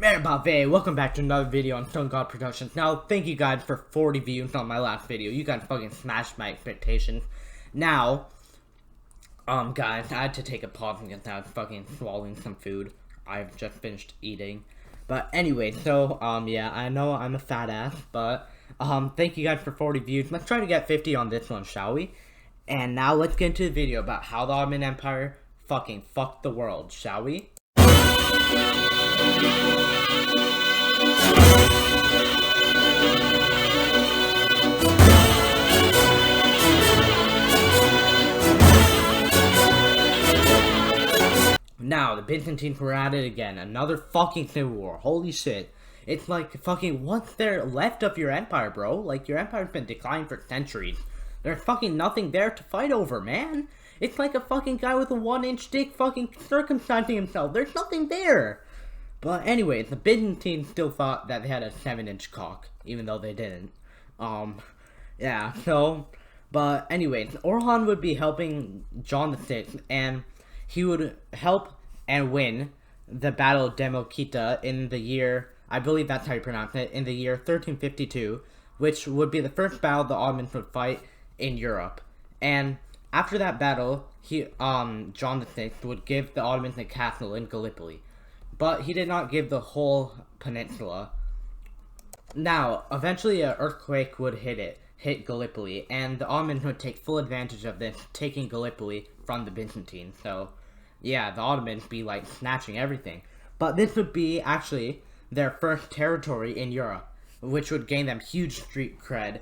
Welcome back to another video on Stone God Productions. Now, thank you guys for 40 views on my last video. You guys fucking smashed my expectations. Now, guys, I had to take a pause because I was fucking swallowing some food. I've just finished eating. But anyway, so, yeah, I know I'm a fat ass, but, thank you guys for 40 views. Let's try to get 50 on this one, shall we? And now let's get into the video about how the Ottoman Empire fucking fucked the world, shall we? Now, the Byzantines were at it again. Another fucking civil war. Holy shit. It's like fucking what's there left of your empire, bro? Like, your empire's been declining for centuries. There's fucking nothing there to fight over, man. It's like a fucking guy with a 1-inch dick fucking circumcising himself. There's nothing there. But anyways, the Byzantines still thought that they had a 7-inch cock, even though they didn't. Yeah, so, but anyways, Orhan would be helping John VI, and he would help and win the Battle of Demokita in the year, I believe that's how you pronounce it, in the year 1352, which would be the first battle the Ottomans would fight in Europe. And after that battle, John VI would give the Ottomans a castle in Gallipoli. But he did not give the whole peninsula. Now, eventually an earthquake would hit Gallipoli, and the Ottomans would take full advantage of this, taking Gallipoli from the Byzantines. So, yeah, the Ottomans be like snatching everything. But this would be actually their first territory in Europe, which would gain them huge street cred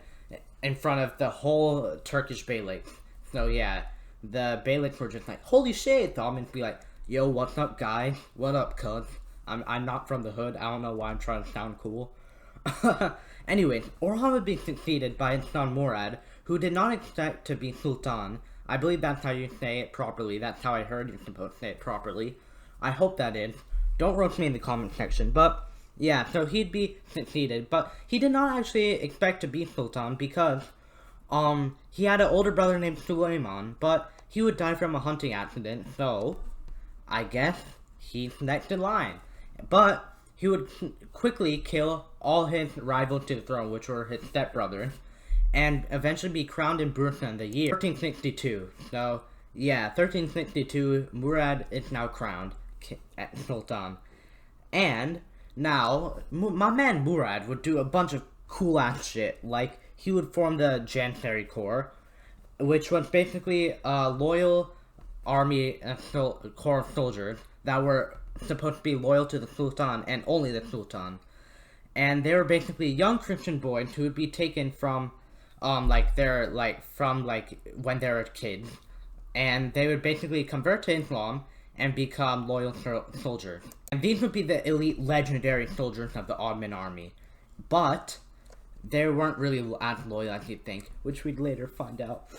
in front of the whole Turkish beyliks. So yeah, the beyliks were just like, holy shit, the Ottomans be like, yo, what's up, guys? What up, cuz? I'm not from the hood. I don't know why I'm trying to sound cool. Anyways, Orhan would be succeeded by his son Murad, who did not expect to be Sultan. I believe that's how you say it properly. That's how I heard you're supposed to say it properly. I hope that is. Don't roast me in the comment section. But, yeah, so he'd be succeeded. But he did not actually expect to be Sultan because, he had an older brother named Suleiman, but he would die from a hunting accident, so I guess he's next in line. But he would quickly kill all his rivals to the throne, which were his stepbrothers, and eventually be crowned in Bursa in the year 1362. So, yeah, 1362, Murad is now crowned Sultan. And now, my man Murad would do a bunch of cool ass shit, like he would form the Janissary Corps, which was basically a loyal army corps of soldiers that were supposed to be loyal to the Sultan and only the Sultan. And they were basically young Christian boys who would be taken from, when they were kids. And they would basically convert to Islam and become loyal soldiers. And these would be the elite legendary soldiers of the Ottoman army. But they weren't really as loyal as you'd think, which we'd later find out.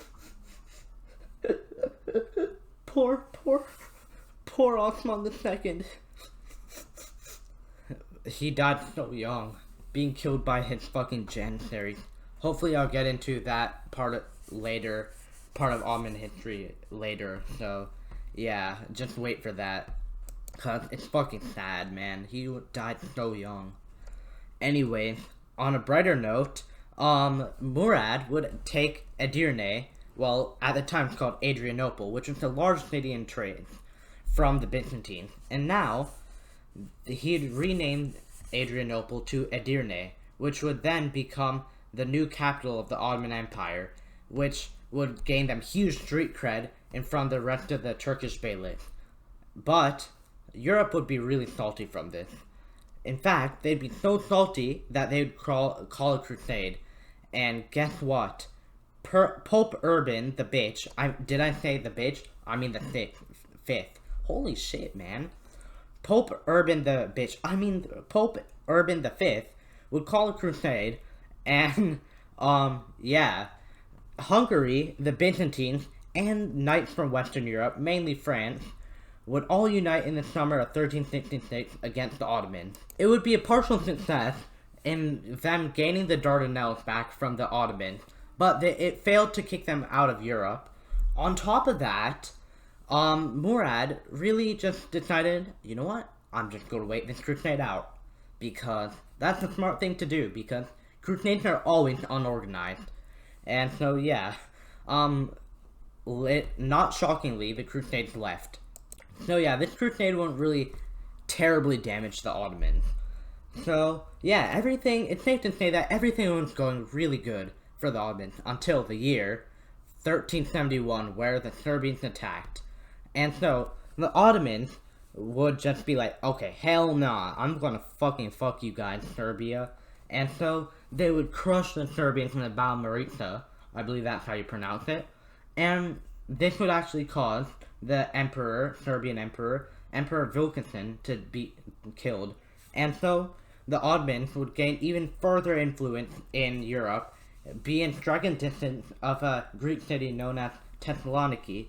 Poor Osman II. He died so young, being killed by his fucking janissaries. Hopefully I'll get into that part of Ottoman history later, so yeah, just wait for that. Cause it's fucking sad, man. He died so young. Anyway, on a brighter note, Murad would take Edirne, well, at the time it's called Adrianople, which was the largest city in trade, from the Byzantines. And now, he'd renamed Adrianople to Edirne, which would then become the new capital of the Ottoman Empire, which would gain them huge street cred in front of the rest of the Turkish beyliks. But Europe would be really salty from this. In fact, they'd be so salty that they would call a crusade. And guess what? Pope Urban the bitch. Did I say the bitch? I mean the fifth. Holy shit, man. Pope Urban the bitch. Pope Urban the Fifth would call a crusade, and yeah, Hungary, the Byzantines, and knights from Western Europe, mainly France, would all unite in the summer of 1366 against the Ottomans. It would be a partial success in them gaining the Dardanelles back from the Ottomans, but it failed to kick them out of Europe. On top of that, Murad really just decided, you know what, I'm just going to wait this crusade out. because that's a smart thing to do, because crusades are always unorganized. And so, yeah, not shockingly, the Crusades left. So, yeah, this crusade won't really terribly damage the Ottomans. So, yeah, it's safe to say that everything was going really good for the Ottomans until the year 1371, where the Serbians attacked. And so, the Ottomans would just be like, okay, hell nah, I'm gonna fucking fuck you guys, Serbia. And so, they would crush the Serbians in the Battle of Maritza. I believe that's how you pronounce it. And this would actually cause the Serbian Emperor Wilkinson, to be killed. And so, the Ottomans would gain even further influence in Europe, be in striking distance of a Greek city known as Thessaloniki,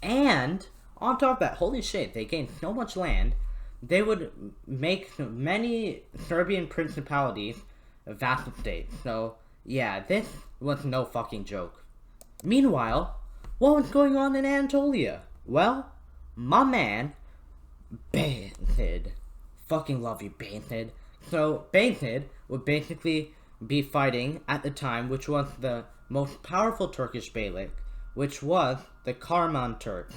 and on top of that, holy shit, they gained so much land, they would make many Serbian principalities vassal states. So, yeah, this was no fucking joke. Meanwhile, what was going on in Anatolia? Well, my man, Bayezid. Fucking love you, Bayezid. So, Bayezid would basically be fighting at the time, which was the most powerful Turkish beylik, which was the Karaman Turks.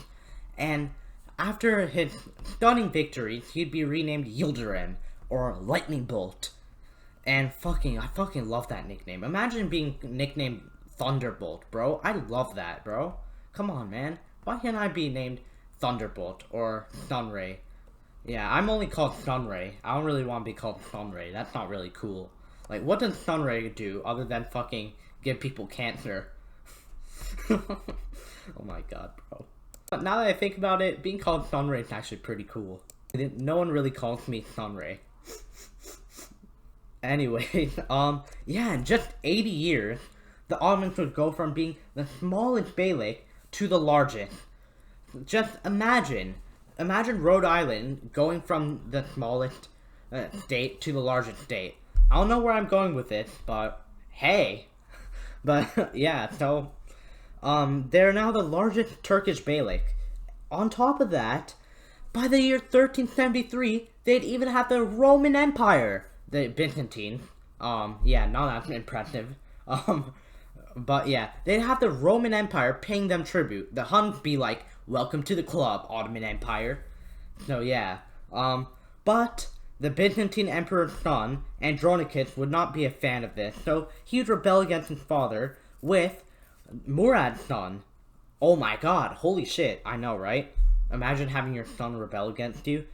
And after his stunning victories, he'd be renamed Yildirim, or Lightning Bolt. And I fucking love that nickname. Imagine being nicknamed Thunderbolt, bro. I love that, bro. Come on, man. Why can't I be named Thunderbolt or Sunray? Yeah, I'm only called Sunray. I don't really want to be called Sunray. That's not really cool. Like, what does Sunray do other than fucking give people cancer? Oh my god, bro. But now that I think about it, being called Sunray is actually pretty cool. No one really calls me Sunray. Anyways, yeah, in just 80 years, the Ottomans would go from being the smallest beylik to the largest. Just imagine Rhode Island going from the smallest state to the largest state. I don't know where I'm going with this, but hey. But yeah, so they're now the largest Turkish beylik. On top of that, by the year 1373, they'd even have the Roman Empire, the Byzantine. Yeah, not that impressive. But yeah, they'd have the Roman Empire paying them tribute. The Huns be like, welcome to the club, Ottoman Empire. So yeah, but the Byzantine Emperor's son, Andronicus, would not be a fan of this, so he would rebel against his father with Murad's son. Oh my god, holy shit, I know, right? Imagine having your son rebel against you.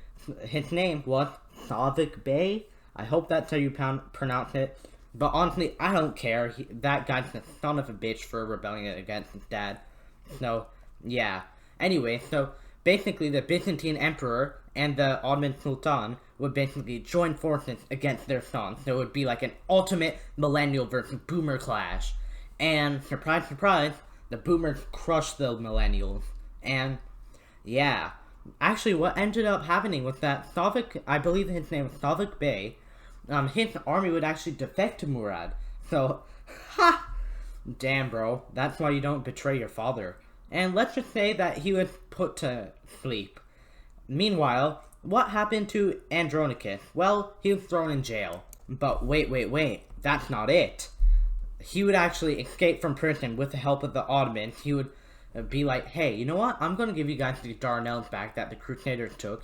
His name was Savik Bey. I hope that's how you pronounce it. But honestly, I don't care. That guy's a son of a bitch for rebelling against his dad. So, yeah. Anyway, so basically the Byzantine Emperor and the Ottoman Sultan would basically join forces against their son. So it would be like an ultimate millennial versus boomer clash. And surprise, surprise, the boomers crushed the millennials. And yeah, actually what ended up happening was that Savik, I believe his name was Savik Bey, his army would actually defect to Murad. So, ha! Damn, bro. That's why you don't betray your father. And let's just say that he was put to sleep. Meanwhile, what happened to Andronicus? Well, he was thrown in jail. But wait. That's not it. He would actually escape from prison with the help of the Ottomans. He would be like, hey, you know what? I'm going to give you guys the Dardanelles back that the Crusaders took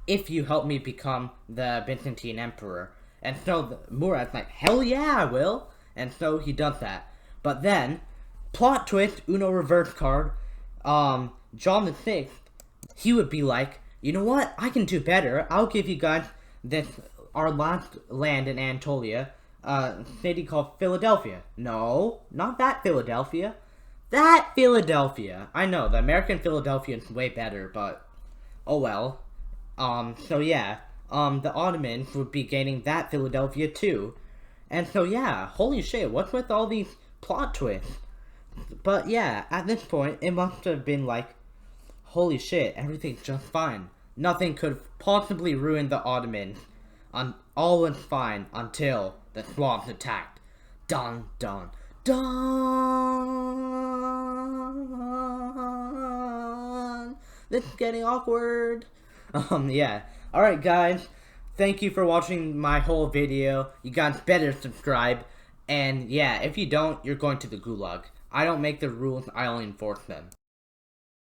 if you help me become the Byzantine Emperor. And so Murad's like, hell yeah, I will. And so he does that. But then, plot twist, Uno reverse card, John VI, he would be like, you know what? I can do better. I'll give you guys our last land in Anatolia, a city called Philadelphia. No, not that Philadelphia. That Philadelphia. I know, the American Philadelphia is way better, but oh well. So yeah, the Ottomans would be gaining that Philadelphia too. And so yeah, holy shit, what's with all these plot twists? But yeah, at this point, it must have been like, holy shit, everything's just fine. Nothing could possibly ruin the Ottomans. All was fine until the Slavs attacked. Dun dun dun. This is getting awkward. Yeah. Alright guys, thank you for watching my whole video. You guys better subscribe. And yeah, if you don't, you're going to the gulag. I don't make the rules, I only enforce them.